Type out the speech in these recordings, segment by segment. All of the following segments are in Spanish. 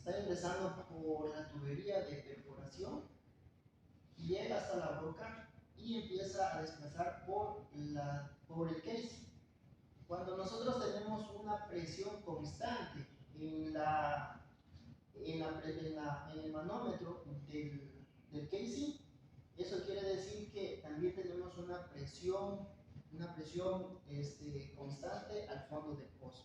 está ingresando por la tubería de perforación, llega hasta la boca y empieza a desplazar por el case. Cuando nosotros tenemos una presión constante en el manómetro del casing, eso quiere decir que también tenemos una presión constante al fondo del pozo.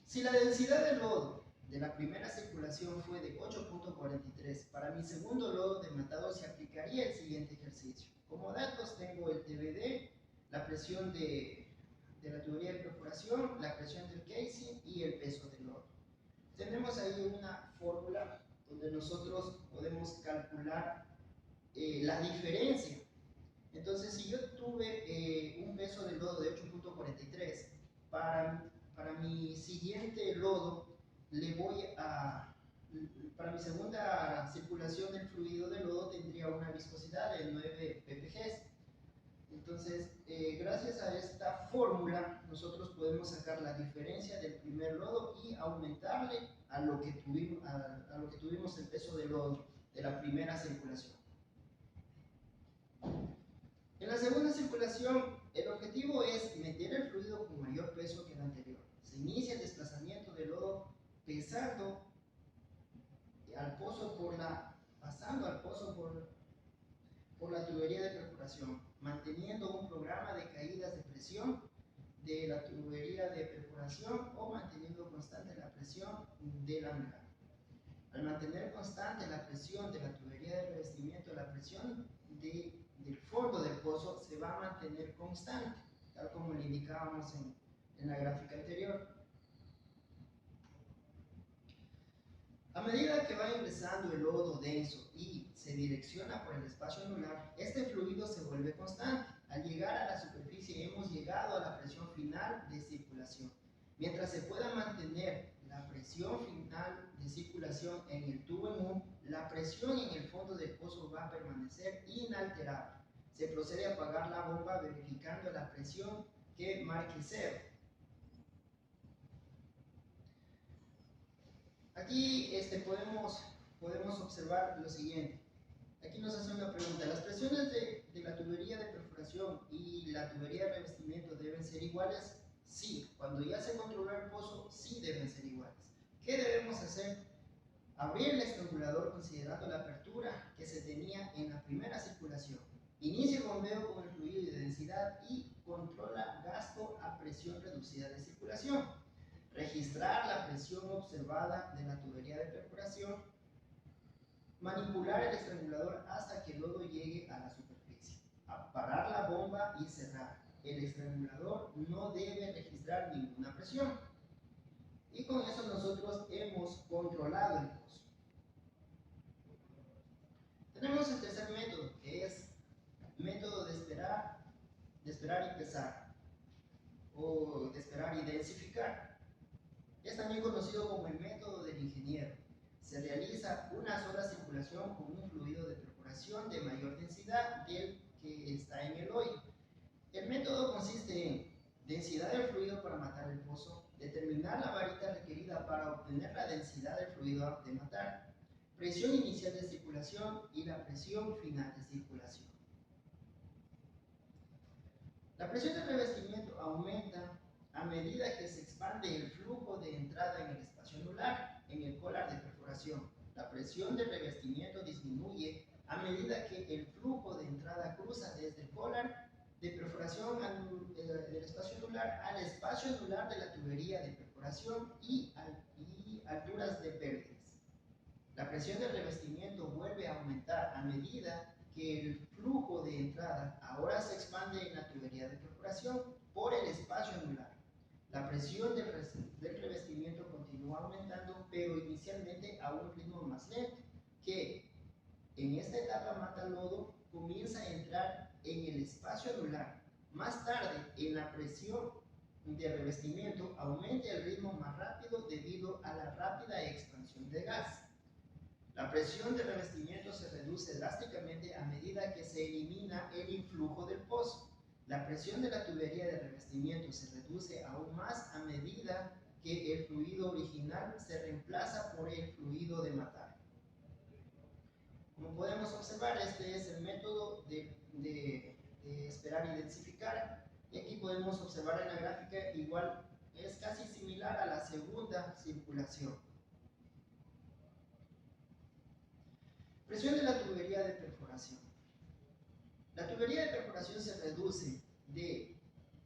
Si la densidad de lodo de la primera circulación fue de 8.43, para mi segundo lodo de matado se aplicaría el siguiente ejercicio. Como datos tengo el TBD, la presión de la tubería de perforación, la presión del casing y el peso del lodo. Tenemos ahí una fórmula donde nosotros podemos calcular la diferencia. Entonces, si yo tuve un peso del lodo de 8.43, para mi siguiente lodo, para mi segunda circulación del fluido del lodo tendría una viscosidad de 9 ppg. Entonces, gracias a esta fórmula, nosotros podemos sacar la diferencia del primer lodo y aumentarle a lo que tuvimos el peso del lodo de la primera circulación. En la segunda circulación, el objetivo es meter el fluido con mayor peso que el anterior. Se inicia el desplazamiento del lodo pasando al pozo por la tubería de perforación, manteniendo un programa de caídas de presión de la tubería de perforación o manteniendo constante la presión de la membrana. Al mantener constante la presión de la tubería de revestimiento, la presión del fondo del pozo se va a mantener constante, tal como le indicábamos en la gráfica anterior. A medida que va ingresando el lodo denso y se direcciona por el espacio anular, este fluido se vuelve constante. Al llegar a la superficie hemos llegado a la presión final de circulación. Mientras se pueda mantener la presión final de circulación en el tubo en U, la presión en el fondo del pozo va a permanecer inalterable. Se procede a apagar la bomba verificando la presión que marque 0. Aquí podemos observar lo siguiente. Aquí nos hace una pregunta. ¿Las presiones de la tubería de perforación y la tubería de revestimiento deben ser iguales? Sí. Cuando ya se controla el pozo, sí deben ser iguales. ¿Qué debemos hacer? Abrir el estrangulador considerando la apertura que se tenía en la primera circulación. Inicia el bombeo con el fluido de densidad y controla gasto a presión reducida de circulación. Registrar la presión observada de la tubería de perforación. Manipular el estrangulador hasta que el lodo llegue a la superficie. Parar la bomba y cerrar. El estrangulador no debe registrar ninguna presión. Y con eso nosotros hemos controlado el pozo. Tenemos el tercer método, que es método de esperar y pesar, o de esperar y densificar. Es también conocido como el método del ingeniero. Se realiza una sola circulación con un fluido de perforación de mayor densidad del que está en el hoyo. El método consiste en densidad del fluido para matar el pozo, determinar la varita requerida para obtener la densidad del fluido de matar, presión inicial de circulación y la presión final de circulación. La presión de revestimiento aumenta a medida que se expande el flujo de entrada en el espacio anular, en el colar de perforación. La presión de revestimiento disminuye a medida que el flujo de entrada cruza desde el colar de perforación del espacio anular al espacio anular de la tubería de perforación y alturas de pérdidas. La presión de revestimiento vuelve a aumentar a medida que el flujo de entrada ahora se expande en la tubería de perforación por el espacio anular. La presión del revestimiento continúa aumentando, pero inicialmente a un ritmo más lento, que en esta etapa mata lodo comienza a entrar en el espacio anular. Más tarde, en la presión de revestimiento aumenta el ritmo más rápido debido a la rápida expansión de gas. La presión de revestimiento se reduce drásticamente a medida que se elimina el influjo del pozo. La presión de la tubería de revestimiento se reduce aún más a medida que el fluido original se reemplaza por el fluido de matar. Como podemos observar, este es el método de esperar y densificar. Y aquí podemos observar en la gráfica, igual es casi similar a la segunda circulación. Presión de la tubería de perforación. La tubería de perforación se reduce de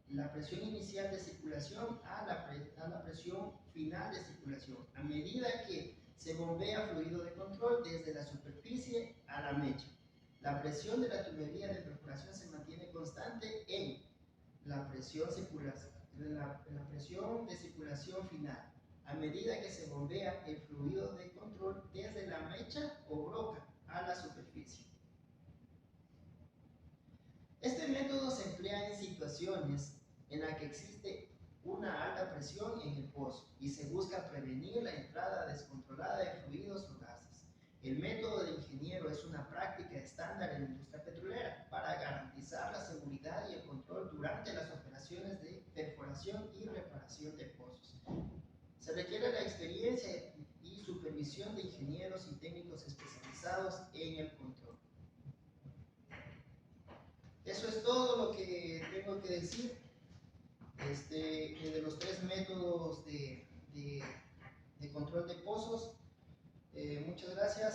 la presión inicial de circulación a la presión final de circulación, a medida que se bombea fluido de control desde la superficie a la mecha. La presión de la tubería de perforación se mantiene constante en la presión de circulación final, a medida que se bombea el fluido de control desde la mecha o broca a la superficie. Este método se emplea en situaciones en las que existe una alta presión en el pozo y se busca prevenir la entrada descontrolada de fluidos o gases. El método de ingeniero es una práctica estándar en la industria petrolera para garantizar la seguridad y el control durante las operaciones de perforación y reparación de pozos. Se requiere la experiencia y supervisión de ingenieros y técnicos especializados en el control. Eso es todo lo que tengo que decir de los tres métodos de control de pozos. Muchas gracias.